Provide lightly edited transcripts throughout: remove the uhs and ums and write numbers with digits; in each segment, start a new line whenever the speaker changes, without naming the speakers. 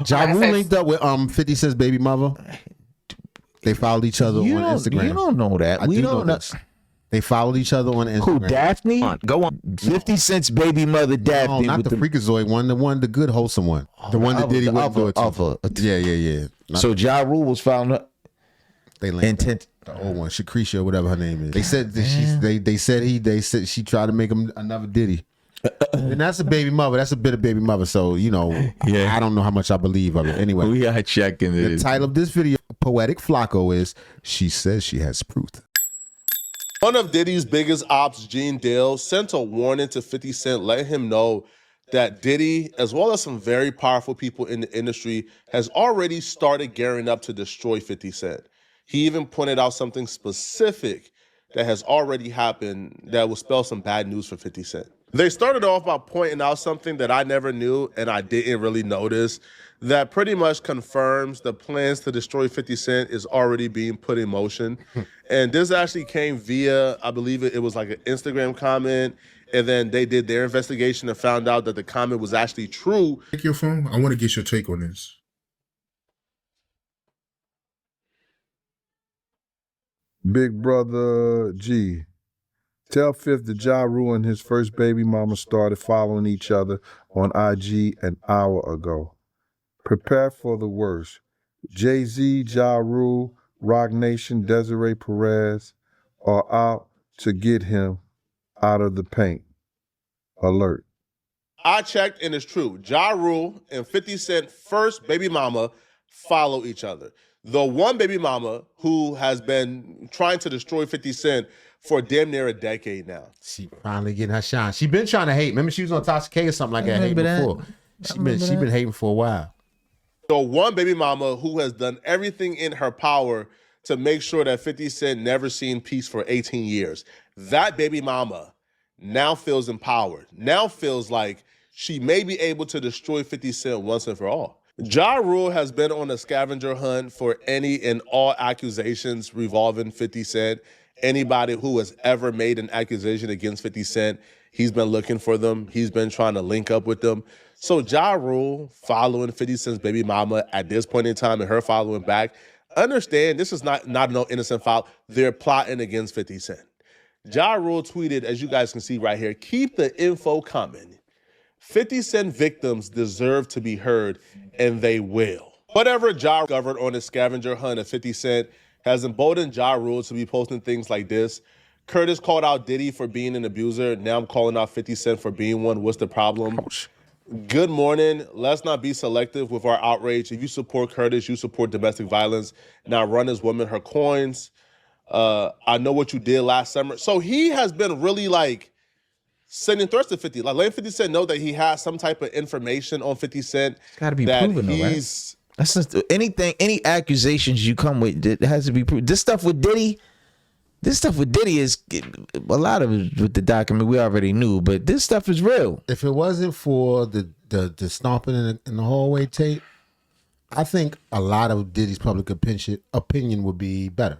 Ja Rule linked up with 50 Cent's baby mother. They followed each other on Instagram.
You don't know that.
We don't know. They followed each other on Instagram.
Who, Daphne?
Go on.
50 Cent's baby mother, Daphne.
No, not the freakazoid one, the good wholesome one. The one that Diddy went to. Yeah.
So Ja Rule was found up.
They linked the old one, Shakrisha, whatever her name is. They said that they said she tried to make him another Diddy. And that's a baby mother. That's a bit of baby mother. So, I don't know how much I believe of it. Anyway.
We are checking it.
The title of this video, Poetic Flacco, is She Says She Has Proof.
One of Diddy's biggest ops, Gene Dale, sent a warning to 50 Cent, letting him know that Diddy, as well as some very powerful people in the industry, has already started gearing up to destroy 50 Cent. He even pointed out something specific that has already happened that will spell some bad news for 50 Cent. They started off by pointing out something that I never knew and I didn't really notice that pretty much confirms the plans to destroy 50 Cent is already being put in motion. And this actually came via, I believe it was like an Instagram comment, and then they did their investigation and found out that the comment was actually true.
Take your phone. I want to get your take on this.
Big brother G, tell Fifth that Ja Rule and his first baby mama started following each other on IG an hour ago. Prepare for the worst. Jay-Z, Ja Rule, Roc Nation, Desiree Perez are out to get him out of the paint. Alert.
I checked and it's true. Ja Rule and 50 Cent first baby mama follow each other. The one baby mama who has been trying to destroy 50 Cent for damn near a decade now.
She finally getting her shine. She been trying to hate. Remember she was on Toxic K or something like that hating before. She been hating for a while.
The one baby mama who has done everything in her power to make sure that 50 Cent never seen peace for 18 years. That baby mama now feels empowered. Now feels like she may be able to destroy 50 Cent once and for all. Ja Rule has been on a scavenger hunt for any and all accusations revolving 50 Cent. Anybody who has ever made an accusation against 50 Cent, he's been looking for them. He's been trying to link up with them. So Ja Rule following 50 Cent's baby mama at this point in time and her following back, understand this is not no innocent foul. They're plotting against 50 Cent. Ja Rule tweeted, as you guys can see right here, keep the info coming. 50 Cent victims deserve to be heard, and they will. Whatever Ja discovered on his scavenger hunt of 50 Cent has emboldened Ja Rule to be posting things like this. Curtis called out Diddy for being an abuser. Now I'm calling out 50 Cent for being one. What's the problem?
Ouch.
Good morning. Let's not be selective with our outrage. If you support Curtis, you support domestic violence. Now run this woman her coins. I know what you did last summer. So he has been really like sending threats to 50. Like letting 50 Cent know that he has some type of information on 50 Cent.
It's got to be proven though, right? That's just anything, any accusations you come with, it has to be proven. This stuff with Diddy is a lot of it with the document we already knew, but this stuff is real.
If it wasn't for the stomping in the hallway tape, I think a lot of Diddy's public opinion would be better.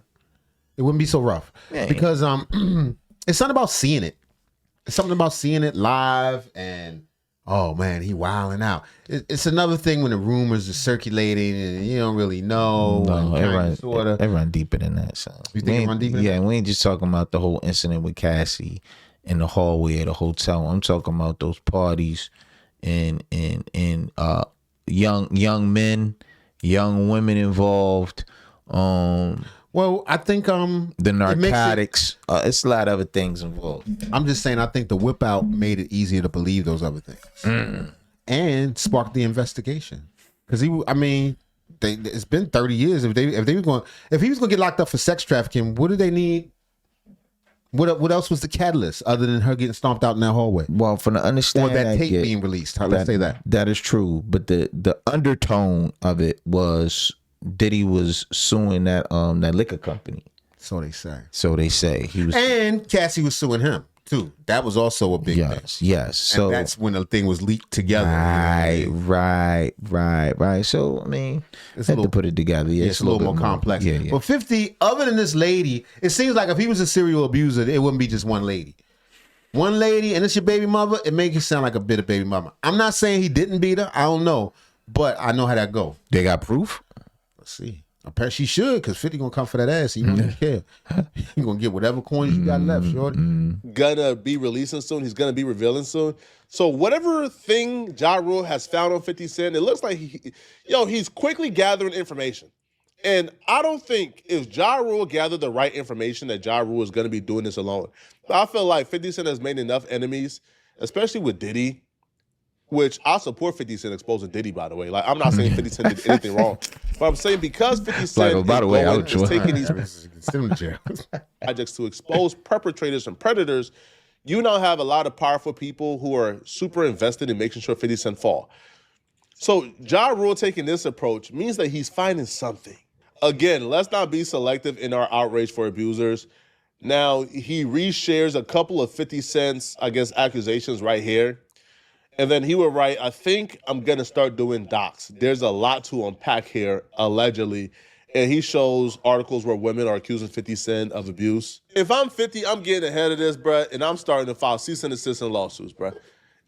It wouldn't be so rough. Man. Because it's something about seeing it. It's something about seeing it live and, oh man, he wilding out. It's another thing when the rumors are circulating and you don't really know.
No, it run deeper than that. So.
You think it run deeper than that?
Yeah, we ain't just talking about the whole incident with Cassie in the hallway at a hotel. I'm talking about those parties and young men, young women involved.
Well, I think
the narcotics. It's a lot of other things involved.
I'm just saying, I think the whip out made it easier to believe those other things and sparked the investigation. Because it's been 30 years. If he was going to get locked up for sex trafficking, what do they need? What else was the catalyst other than her getting stomped out in that hallway?
Well, from the understanding
or that tape being released. Let's say that.
That is true, but the undertone of it was Diddy was suing that liquor company.
So they say.
He was, and
Cassie was suing him too. That was also a big thing.
Yes. So
and that's when the thing was leaked together.
Right. So I mean, it's had to put it together. Yeah,
it's a little more complex.
Yeah.
But 50, other than this lady, it seems like if he was a serial abuser, it wouldn't be just one lady. One lady, and it's your baby mother. It makes it sound like a bit of baby mama. I'm not saying he didn't beat her. I don't know. But I know how that go.
They got proof?
Let's see. Apparently she should, because 50 gonna come for that ass. He don't even care. He gonna get whatever coins you got left, shorty.
Gonna be releasing soon. He's gonna be revealing soon. So whatever thing Ja Rule has found on 50 Cent, it looks like he's quickly gathering information. And I don't think if Ja Rule gathered the right information that Ja Rule is gonna be doing this alone. But I feel like 50 Cent has made enough enemies, especially with Diddy, which I support 50 Cent exposing Diddy, by the way. Like, I'm not saying 50 Cent did anything wrong, but I'm saying because 50 Cent is taking these projects to expose perpetrators and predators, you now have a lot of powerful people who are super invested in making sure 50 Cent fall. So Ja Rule taking this approach means that he's finding something. Again, let's not be selective in our outrage for abusers. Now, he reshares a couple of 50 Cent's, I guess, accusations right here. And then he would write, I think I'm going to start doing docs. There's a lot to unpack here, allegedly. And he shows articles where women are accusing 50 Cent of abuse. If I'm 50, I'm getting ahead of this, bruh, and I'm starting to file cease and desist lawsuits, bruh,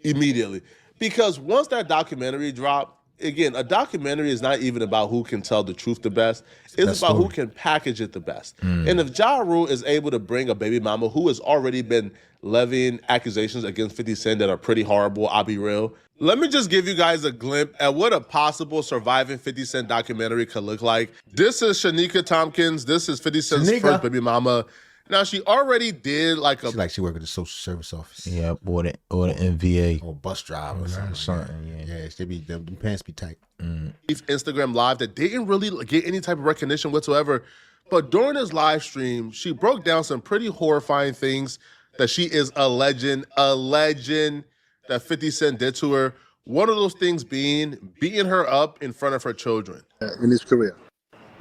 immediately. Because once that documentary dropped, again, a documentary is not even about who can tell the truth the best. It's about who can package it the best. And if Ja Rule is able to bring a baby mama who has already been levying accusations against 50 Cent that are pretty horrible, I'll be real. Let me just give you guys a glimpse at what a possible surviving 50 Cent documentary could look like. This is Shaniqua Tompkins. This is 50 Cent's first baby mama. Now, she already did like a...
She worked at the social service office.
Yeah, or the NVA.
Or bus driver or something. Yeah, they be, them pants be tight.
Instagram Live that didn't really get any type of recognition whatsoever. But during this live stream, she broke down some pretty horrifying things that she is alleging that 50 Cent did to her. One of those things being beating her up in front of her children.
In his career.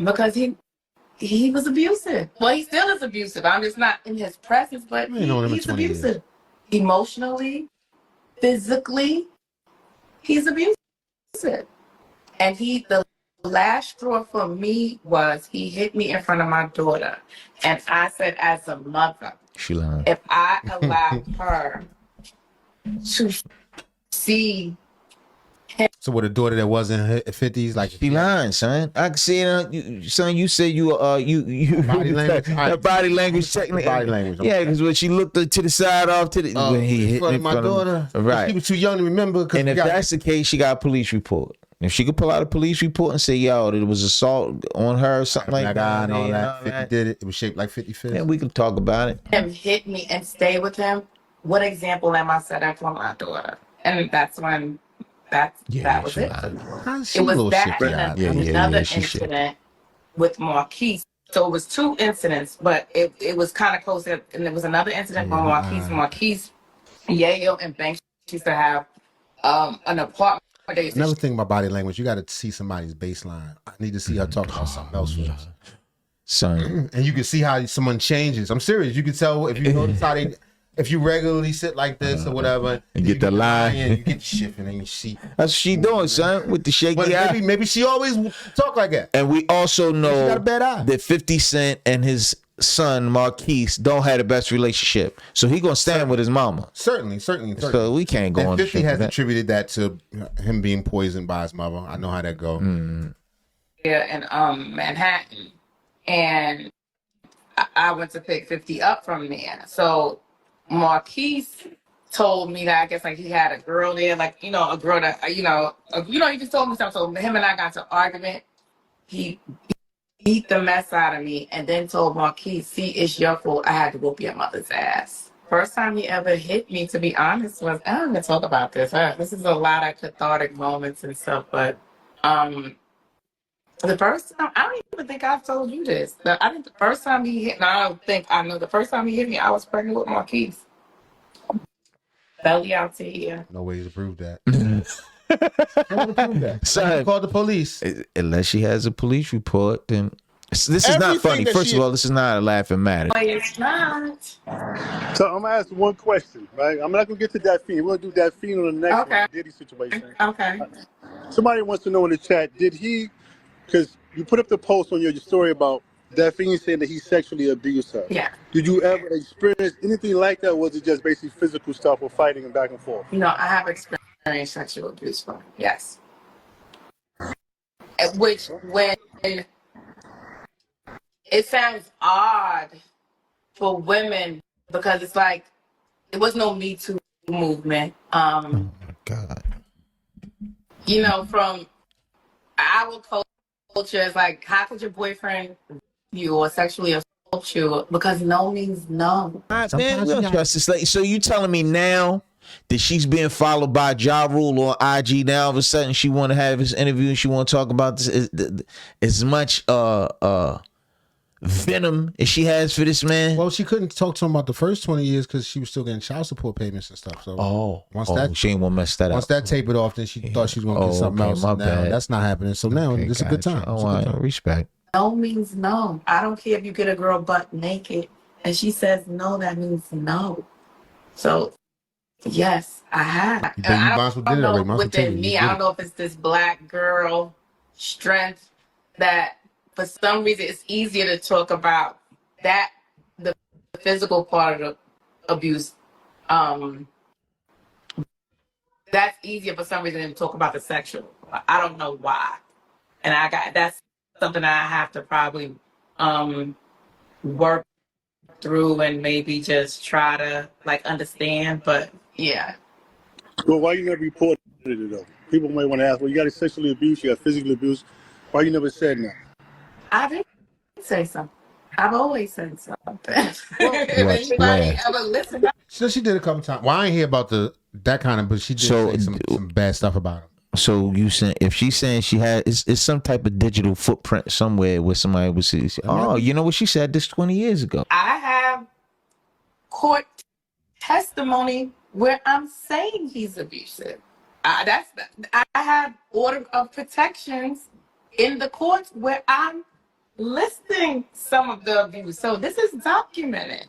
Because he was abusive. Well, he still is abusive. I'm just not in his presence, but he's abusive. Emotionally, physically, he's abusive. And the last straw for me was he hit me in front of my daughter. And I said, as a mother, if I allowed her to see him.
So with a daughter that wasn't 50s, like
she lying, son. I can see it. Son, you said you
body language,
body language technically.
Body language.
Yeah, because when she looked to the side off to the when he hit me
my daughter,
right?
She was too young to remember.
And if that's the case, she got a police report. If she could pull out a police report and say, "Yo, there was assault on her," or something like that,
and all that. 50 did it. It was shaped like 50 Cent.
Yeah, we could talk about it.
Him hit me and stay with him. What example am I setting for my daughter? And that's when that was it. It was that and another incident with Marquise. So it was two incidents, but it was kind of close. And there was another incident with Marquise. Marquise, Yale, and Banks used to have an apartment.
Another thing about body language, you got to see somebody's baseline. I need to see her talk about something else first.
Son.
And you can see how someone changes. I'm serious. You can tell if you notice how if you regularly sit like this or whatever,
and get the line,
you get shifting and you see.
That's what she doing, son, with the shaky eye.
Maybe she always talk like that.
And we also know
got a bad eye.
that 50 Cent and his son Marquise don't have the best relationship, so he gonna stand with his mama.
Certainly.
So we can't go on.
50 has attributed that to him being poisoned by his mother. I know how that go.
Yeah, in Manhattan, and I went to pick 50 up from there. So Marquise told me that I guess like he had a girl there, like a girl that he just told me something. So him and I got to argument. He beat the mess out of me and then told Marquise, "See, it's your fault. I had to whoop your mother's ass." First time he ever hit me, to be honest, was I'm gonna talk about this. This is a lot of cathartic moments and stuff, but the first time, I don't even think I've told you this. I think the first time he hit me, I don't think I know. The first time he hit me, I was pregnant with Marquise. Belly out to here.
No ways to prove that.
Son,
call the police.
Unless she has a police report, then this is not funny. First of all, this is not a laughing matter.
No, it's not.
So I'm gonna ask one question, right? I'm not gonna get to that fiend. We'll do that fiend on the next one, Diddy situation.
Okay.
Somebody wants to know in the chat, did he? Because you put up the post on your story about that fiend saying that he sexually abused her.
Yeah.
Did you ever experience anything like that? Or was it just basically physical stuff or fighting and back and forth?
I have experienced sexual abuse from him. Yes. which when it sounds odd for women because it's like it was no Me Too movement.
Oh my God.
You know, from our culture, it's like, how could your boyfriend you or sexually assault you? Because no means no.
Man, we don't trust this lady. So you telling me now that she's being followed by Ja Rule on IG? Now all of a sudden she want to have this interview and she want to talk about this as much venom as she has for this man.
Well, she couldn't talk to him about the first 20 years because she was still getting child support payments and stuff. So
she ain't want to mess that up.
Once that tapered off, then she thought she was going to get something else.
My
And now
bad.
that's not happening. So now it's a good time.
Oh, I respect.
No means no. I don't care if you get a girl butt naked and she says no, that means no. So yes, I have. I don't know within me. I don't know if it's this black girl strength that for some reason it's easier to talk about that, the physical part of the abuse. That's easier for some reason than to talk about the sexual. I don't know why. And that's something that I have to probably work through and maybe just try to like understand. But yeah.
Well, why you never reported it though? People might want to ask, well, you got sexually abused, you got physically abused. Why you never said that?
I didn't say something. I've always said something.
If
anybody ever listen?
So she did a couple times. Well, I ain't hear about that kind of, but she did say some bad stuff about him.
So you saying if she's saying she had it's some type of digital footprint somewhere where somebody would see, oh, you know what she said this 20 years ago.
I have court testimony where I'm saying he's abusive. I have order of protections in the courts where I'm listing some of the abuse. So this is documented.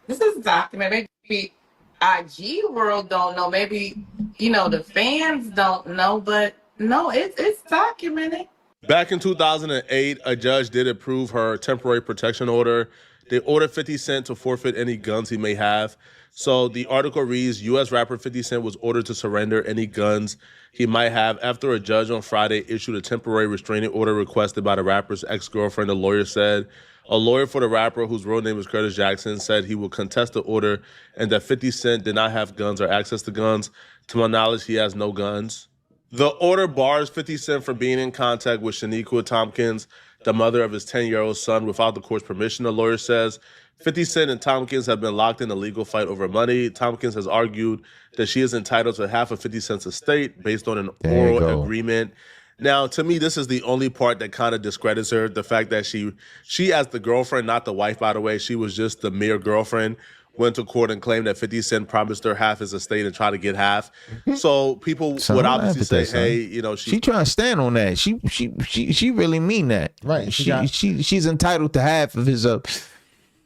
Maybe IG world don't know. Maybe, the fans don't know, but no, it's documented.
Back in 2008, a judge did approve her temporary protection order. They ordered 50 Cent to forfeit any guns he may have. So the article reads, U.S. rapper 50 Cent was ordered to surrender any guns he might have after a judge on Friday issued a temporary restraining order requested by the rapper's ex-girlfriend, a lawyer said. A lawyer for the rapper, whose real name is Curtis Jackson, said he will contest the order and that 50 Cent did not have guns or access to guns. To my knowledge, he has no guns. The order bars 50 Cent from being in contact with Shaniqua Tompkins, the mother of his 10-year-old son, without the court's permission, the lawyer says. 50 Cent and Tompkins have been locked in a legal fight over money. Tompkins has argued that she is entitled to half of 50 Cent's estate based on an oral agreement. Now, to me, this is the only part that kind of discredits her. The fact that she as the girlfriend, not the wife, by the way, she was just the mere girlfriend, went to court and claimed that 50 Cent promised her half his estate and tried to get half. So people would obviously say, hey,
she trying to stand on that. She really mean that.
Right.
She's entitled to half of his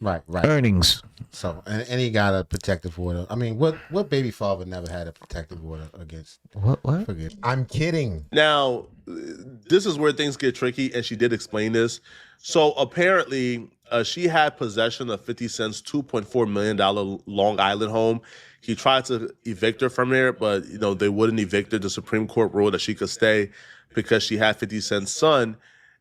right
earnings.
So and he got a protective order. I mean, what baby father never had a protective order against?
What?
I'm kidding.
Now, this is where things get tricky, and she did explain this. So apparently, she had possession of 50 Cent's $2.4 million Long Island home. He tried to evict her from there, but they wouldn't evict her. The Supreme Court ruled that she could stay because she had 50 Cent's son.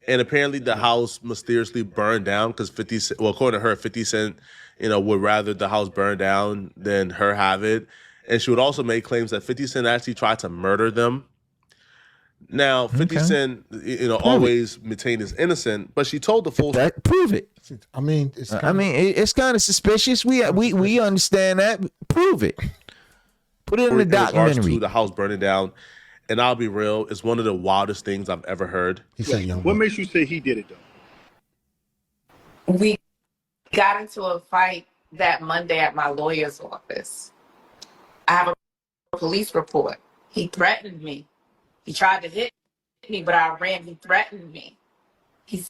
And apparently the house mysteriously burned down because according to her, 50 Cent, would rather the house burn down than her have it. And she would also make claims that 50 Cent actually tried to murder them. Now, 50 Cent, always maintained his innocent, but she told the full story.
Prove it.
I mean,
it's kind of suspicious. We understand that. Prove it. Put it in the documentary.
To the house burning down. And I'll be real, it's one of the wildest things I've ever heard.
What makes you say he did it, though?
We got into a fight that Monday at my lawyer's office. I have a police report. He threatened me. He tried to hit me, but I ran. He threatened me. He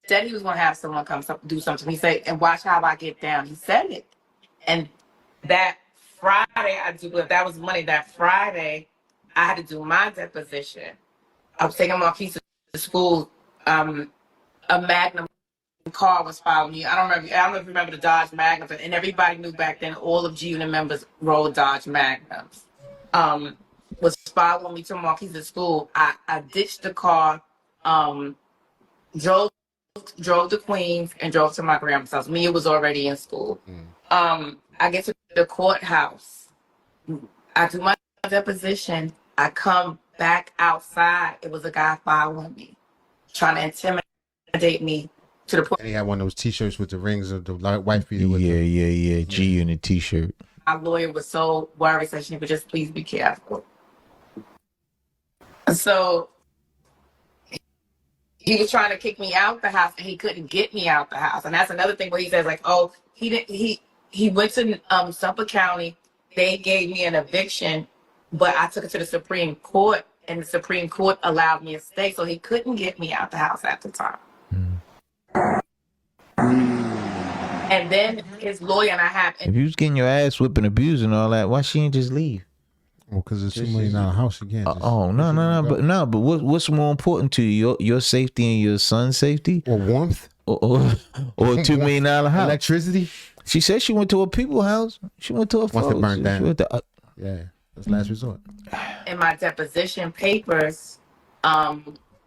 said he was going to have someone come do something. He said, and watch how I get down. He said it. And that Friday, that was Monday. That Friday, I had to do my deposition. I was taking my piece to school. A Magnum car was following me. I don't know if you remember the Dodge Magnum, and everybody knew back then all of G Unit members rode Dodge Magnums. Was following me to Marquis at school. I ditched the car drove to Queens and drove to my grandma's house. Mia was already in school. I get to the courthouse. I do my deposition. I come back outside. It was a guy following me, trying to intimidate me to the point.
And he had one of those T-shirts with the rings of the white beater.
Yeah. G Unit T-shirt.
My lawyer was so worried, said she would just please be careful. So he was trying to kick me out the house, and he couldn't get me out the house. And that's another thing where he says, like, oh, he went to Suffolk County. They gave me an eviction, but I took it to the Supreme Court, and the Supreme Court allowed me to stay, so he couldn't get me out the house at the time. And then his lawyer and I have.
If you was getting your ass whipped and abused and all that, why she ain't just leave?
Well, because it's $2 million house again.
But what's more important to you, your safety and your son's safety,
or warmth,
or $2 million house,
electricity?
She said she went to a people's house. She went to a
once it burned down. Yeah, that's last resort.
In my deposition papers,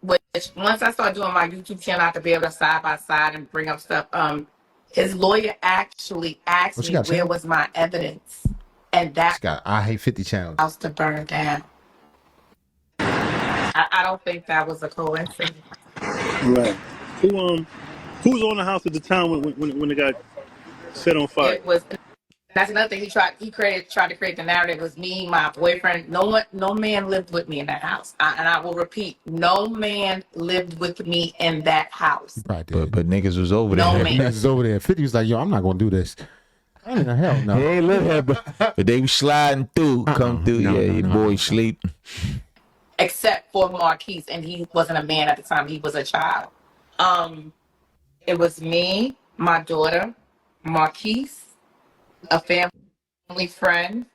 which once I started doing my YouTube channel, I could be able to side by side and bring up stuff. His lawyer actually asked me where was my evidence, and that
I Hate 50 channel.
House to burn down. I don't think that was a coincidence.
Right. Who's on the house at the time when it got set on fire?
It was. That's another thing. He tried to create the narrative. It was me, my boyfriend. No man lived with me in that house. And I will repeat, no man lived with me in that house.
But niggas was over there.
No man.
Niggas was over there. 50 was like, yo, I'm not gonna do this. I ain't hell no.
They ain't live here, but they was sliding through, come through. Your boy sleep.
Except for Marquise, and he wasn't a man at the time. He was a child. It was me, my daughter, Marquise, a family friend,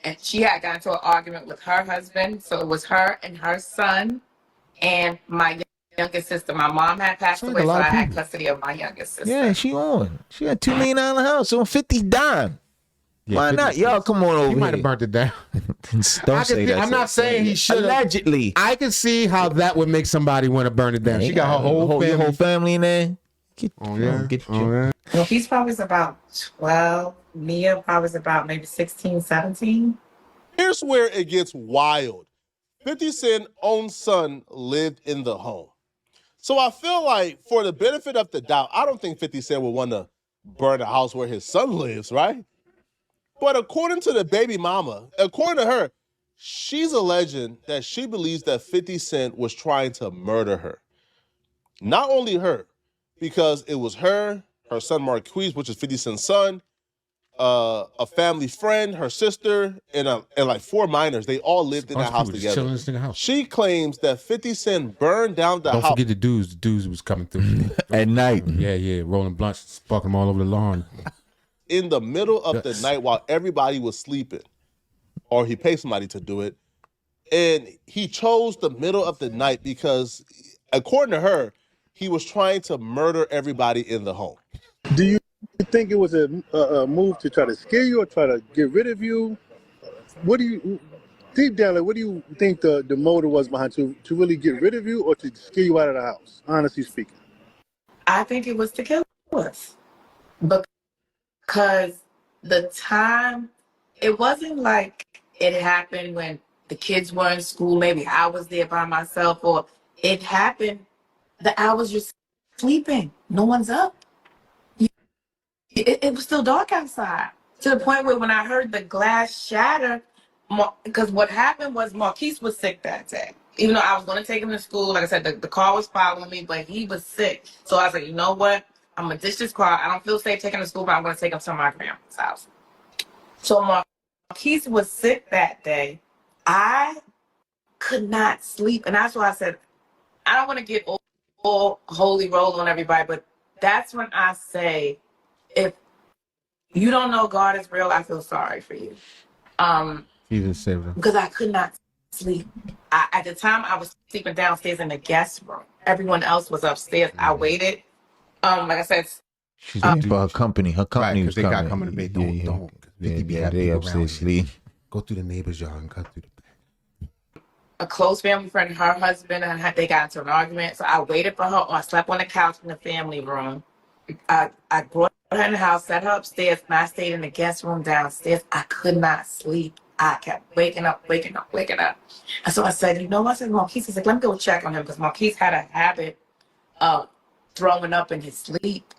and she had gotten into an argument with her husband. So it was her and her son and my youngest sister. My mom had passed away, so I had custody of my youngest sister.
Yeah, she had $2 million house on 50 dime. Yeah, why not? Y'all come on over here.
He might have burnt it down.
Don't say that.
I'm not saying he should.
Allegedly.
I can see how that would make somebody want to burn it down. She got her whole
family in there.
Well, he's probably about 12. Mia probably about maybe 16, 17.
Here's where it gets wild. 50 Cent's own son lived in the home. So I feel like for the benefit of the doubt, I don't think 50 Cent would want to burn the house where his son lives, right? But according to the baby mama, according to her, she's alleging that she believes that 50 Cent was trying to murder her. Not only her, because it was her son Marquise, which is 50 Cent's son, a family friend, her sister, and like 4 minors. They all lived in that house together. She claims that 50 Cent burned down the house.
Don't forget the dudes. The dudes was coming through
at night.
Yeah, rolling blunts, sparking them all over the lawn.
In the middle of the night while everybody was sleeping, or he paid somebody to do it, and he chose the middle of the night because, according to her, he was trying to murder everybody in the home.
Do you think it was a move to try to scare you or try to get rid of you? What do you, deep down, what do you think the motive was behind to really get rid of you or to scare you out of the house, honestly speaking?
I think it was to kill us. Because the time, it wasn't like it happened when the kids were in school, maybe I was there by myself, or it happened the hours you're sleeping. No one's up. It was still dark outside, to the point where when I heard the glass shatter, because what happened was Marquise was sick that day. Even though I was going to take him to school, like I said, the car was following me, but he was sick. So I was like, you know what? I'm going to ditch this car. I don't feel safe taking him to school, but I'm going to take him to my grandma's house. So Marquise was sick that day. I could not sleep. And that's why I said, I don't want to get all holy roll on everybody, but that's when I say, if you don't know God is real, I feel sorry for you. Because I could not sleep. At the time, I was sleeping downstairs in the guest room. Everyone else was upstairs. I waited. Like I said,
she's looking for her company. Her company was coming.
They got coming to bed. Don't.
Yeah, they upstairs sleep.
Go through the neighbor's yard and cut through the back.
a close family friend, her husband and they got into an argument. So I waited for her, or I slept on the couch in the family room. I brought her in the house, set her upstairs, and I stayed in the guest room downstairs. I could not sleep. I kept waking up. And so I said, you know what? I said, Marquise, I said, let me go check on him, because Marquise had a habit of throwing up in his sleep.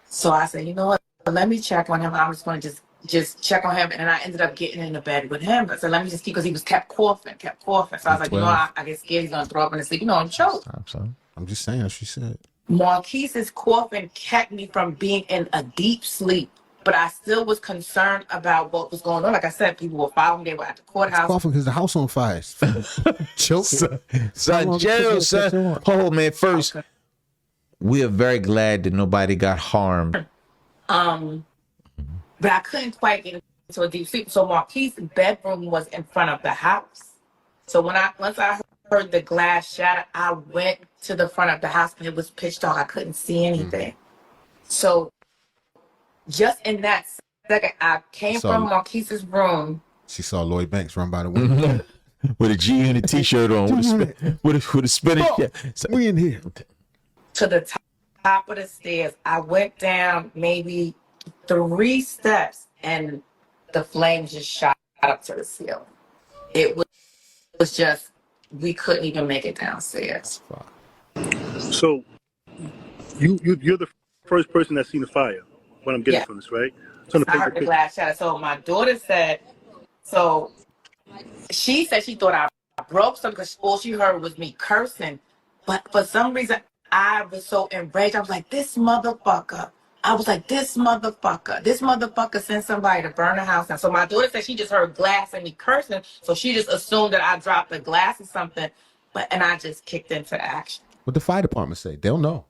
So I said, you know what? Let me check on him. I'm just going to just check on him. And I ended up getting into bed with him. I said, let me just keep, because he was kept coughing. So I was like, you know, I get scared he's going to throw up in his sleep, you know, and choke.
Stop, son.
I'm just saying, as she said.
Marquise's coughing kept me from being in a deep sleep, but I still was concerned about what was going on. Like I said, people were following me. They were at the courthouse.
Coughing because the house on fire. Choking.
Son, jail, son. Hold, man. First, we are very glad that nobody got harmed.
But I couldn't quite get into a deep sleep. So Marquise's bedroom was in front of the house. So once I heard the glass shatter, I went to the front of the house, and it was pitch dark. I couldn't see anything. So just in that second, I came from Marquise's room.
She saw Lloyd Banks run by the window
with a G and a T-shirt on, with a spinning.
We in here.
To the top of the stairs. I went down maybe 3 steps, and the flames just shot up to the ceiling. It was just, we couldn't even make it downstairs.
So you're the first person that's seen the fire. What I'm getting from this, right? So
I heard the glass shatter. So my daughter said, so she said she thought I broke something, because all she heard was me cursing. But for some reason, I was so enraged. I was like, this motherfucker. This motherfucker sent somebody to burn the house down. So my daughter said she just heard glass and me cursing. So she just assumed that I dropped the glass or something. And I just kicked into action.
What the fire department say? They'll know.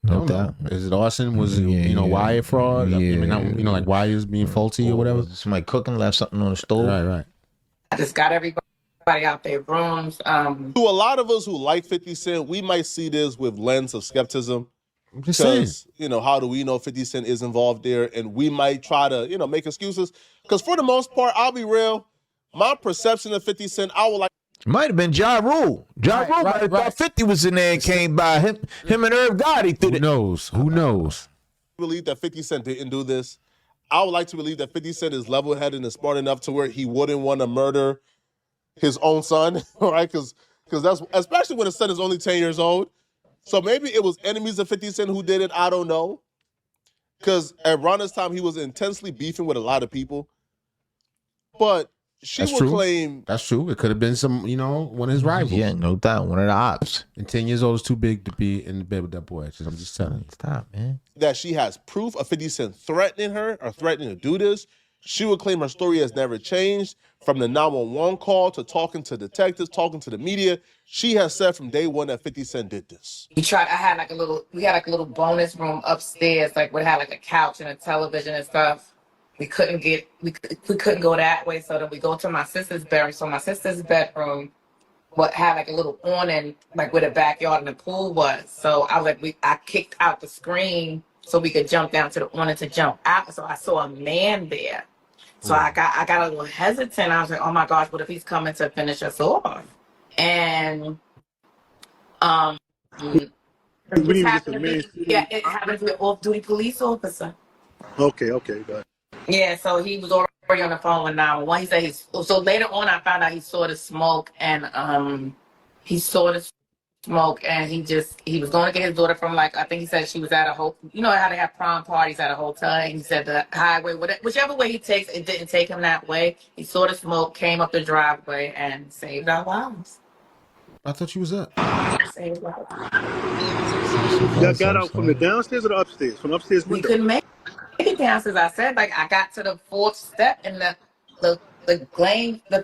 No doubt.
Is it arson? Was it, wire fraud?
Yeah.
I mean, not, like wires being faulty or whatever?
Somebody cooking, left something on the stove.
Right.
I just got everybody out their rooms.
To a lot of us who like 50 Cent, we might see this with lens of skepticism.
I'm just saying.
How do we know 50 Cent is involved there? And we might try to, make excuses. Because for the most part, I'll be real, my perception of 50 Cent, I would like.
Might have been Ja Rule. Ja Rule might have thought 50 was in there and came by. Him and Irv Gotti through
Who knows?
I believe that 50 Cent didn't do this. I would like to believe that 50 Cent is level-headed and smart enough to where he wouldn't want to murder his own son, right? Because that's, especially when his son is only 10 years old. So maybe it was enemies of 50 Cent who did it. I don't know. Because around this time, he was intensely beefing with a lot of people. But she would claim...
That's true. It could have been one of his rivals.
Yeah, no doubt. One of the ops.
And 10 years old is too big to be in the bed with that boy. I'm just telling you.
Stop, man.
That she has proof of 50 Cent threatening her or threatening to do this. She would claim her story has never changed. From the 911 call to talking to detectives, talking to the media, she has said from day one that 50 Cent did this.
We had like a little bonus room upstairs, like we had like a couch and a television and stuff. We couldn't go that way, so then we go to my sister's bedroom. So my sister's bedroom had like a little awning, like where the backyard and the pool was. So I kicked out the screen so we could jump down to the awning to jump out. So I saw a man there. So I got a little hesitant. I was like, oh my gosh, what if he's coming to finish us off? And it happened to be an off-duty police officer.
Okay, but
yeah, so he was already on the phone with 911. He said so later on I found out he saw the smoke, and he was going to get his daughter from, like, I think he said she was at a hotel. You know how they have prom parties at a hotel? And he said the highway, whichever way he takes, it didn't take him that way. He saw the smoke, came up the driveway, and saved our lives.
I thought you was up.
Saved our lives.
Y'all got out from the downstairs or the upstairs? From upstairs window?
We couldn't make it downstairs. I said, like, I got to the 4th step, and the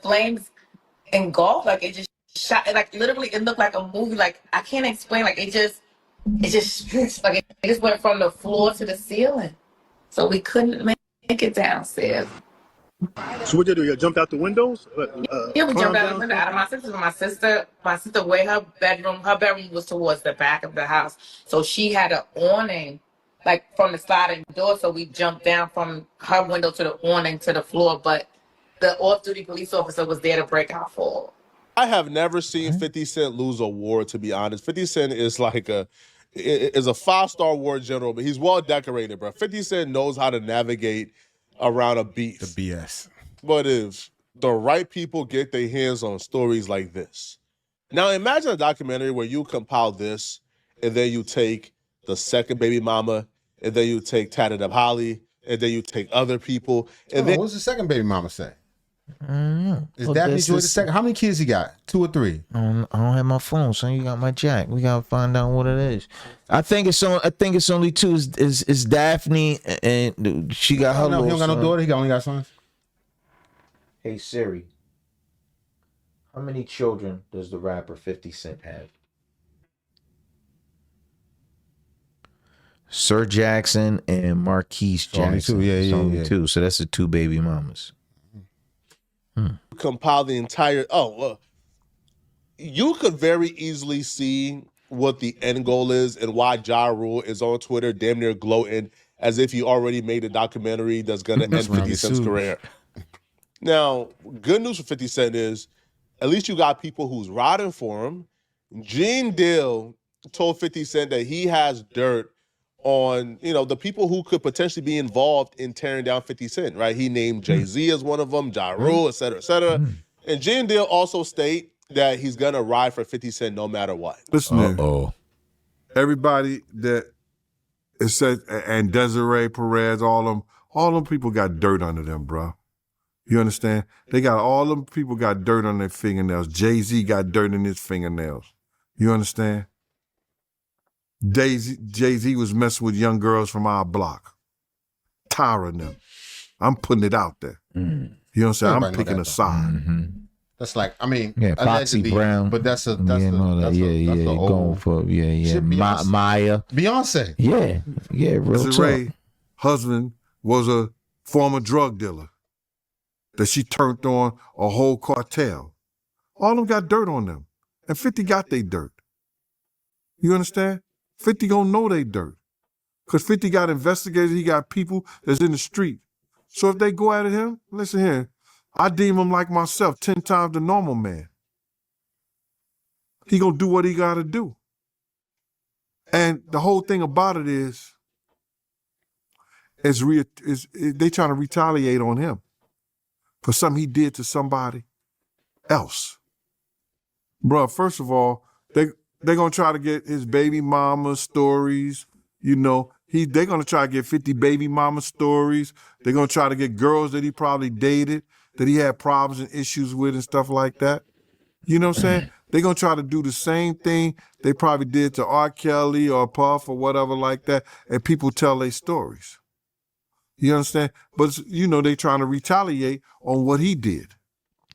flames engulfed, like, it just shot, like, literally it looked like a movie. Like, I can't explain, like, it just like it just went from the floor to the ceiling, so we couldn't make it downstairs.
So what did you do? You jumped out the windows?
Yeah, we jumped out the window out of my sister way her bedroom was towards the back of the house, so she had an awning like from the sliding door, so we jumped down from her window to the awning to the floor, but the off-duty police officer was there to break our fall.
I have never seen 50 Cent lose a war, to be honest. 50 Cent is like a 5-star war general, but he's well decorated, bro. 50 Cent knows how to navigate around a beef.
The BS.
But if the right people get their hands on stories like this. Now imagine a documentary where you compile this, and then you take the second baby mama, and then you take Tatted Up Holly, and then you take other people. And then
what's the second baby mama say? Is
Well,
Daphne
this
Joy the
is-
second? How many kids he got? 2 or 3?
I don't have my phone, son. You got my jack. We gotta find out what it is. I think it's only 2. Is Daphne and she got her.
No, he
little
don't got no
son.
daughter. He only got sons.
Hey Siri, how many children does the rapper 50 Cent have? Sir Jackson and Marquise
only
Jackson.
2, yeah,
It's
yeah,
only
yeah.
2. So that's the 2 baby mamas.
compile the entire. You could very easily see what the end goal is and why Ja Rule is on Twitter damn near gloating as if he already made a documentary that's going to end
That's when I
50
get
Cent's
sued.
career. Now, good news for 50 Cent is at least you got people who's riding for him. Gene Deal told 50 Cent that he has dirt on, the people who could potentially be involved in tearing down 50 Cent, right? He named Jay-Z as one of them, Ja Rule, et cetera, et cetera. And Gene Deal also state that he's going to ride for 50 Cent no matter what.
Listen, here. Everybody that it said, and Desiree Perez, all them people got dirt under them, bro. You understand? All them people got dirt on their fingernails. Jay-Z got dirt in his fingernails. You understand? Jay-Z was messing with young girls from our block. Tyra and them. I'm putting it out there. You know what I'm saying?
Everybody
I'm
know
picking
that,
a
though.
side.
That's like, I mean,
Yeah, Foxy
allegedly,
Brown.
but that's
and all that.
the
Going
old
for
Shit, Beyonce.
Maya.
Beyonce.
Yeah, real talk.
Desiree husband was a former drug dealer that she turned on a whole cartel. All of them got dirt on them. And 50 got they dirt. You understand? 50 gonna know they dirt. Because 50 got investigators, he got people that's in the street. So if they go at him, listen here, I deem him like myself 10 times the normal man. He gonna do what he gotta do. And the whole thing about it is they trying to retaliate on him for something he did to somebody else. Bruh, first of all, they're gonna try to get his baby mama stories, they're gonna try to get 50 baby mama stories. They're gonna try to get girls that he probably dated, that he had problems and issues with and stuff like that. You know what I'm saying? They're gonna try to do the same thing they probably did to R. Kelly or Puff or whatever like that, and people tell their stories. You understand? But, they trying to retaliate on what he did.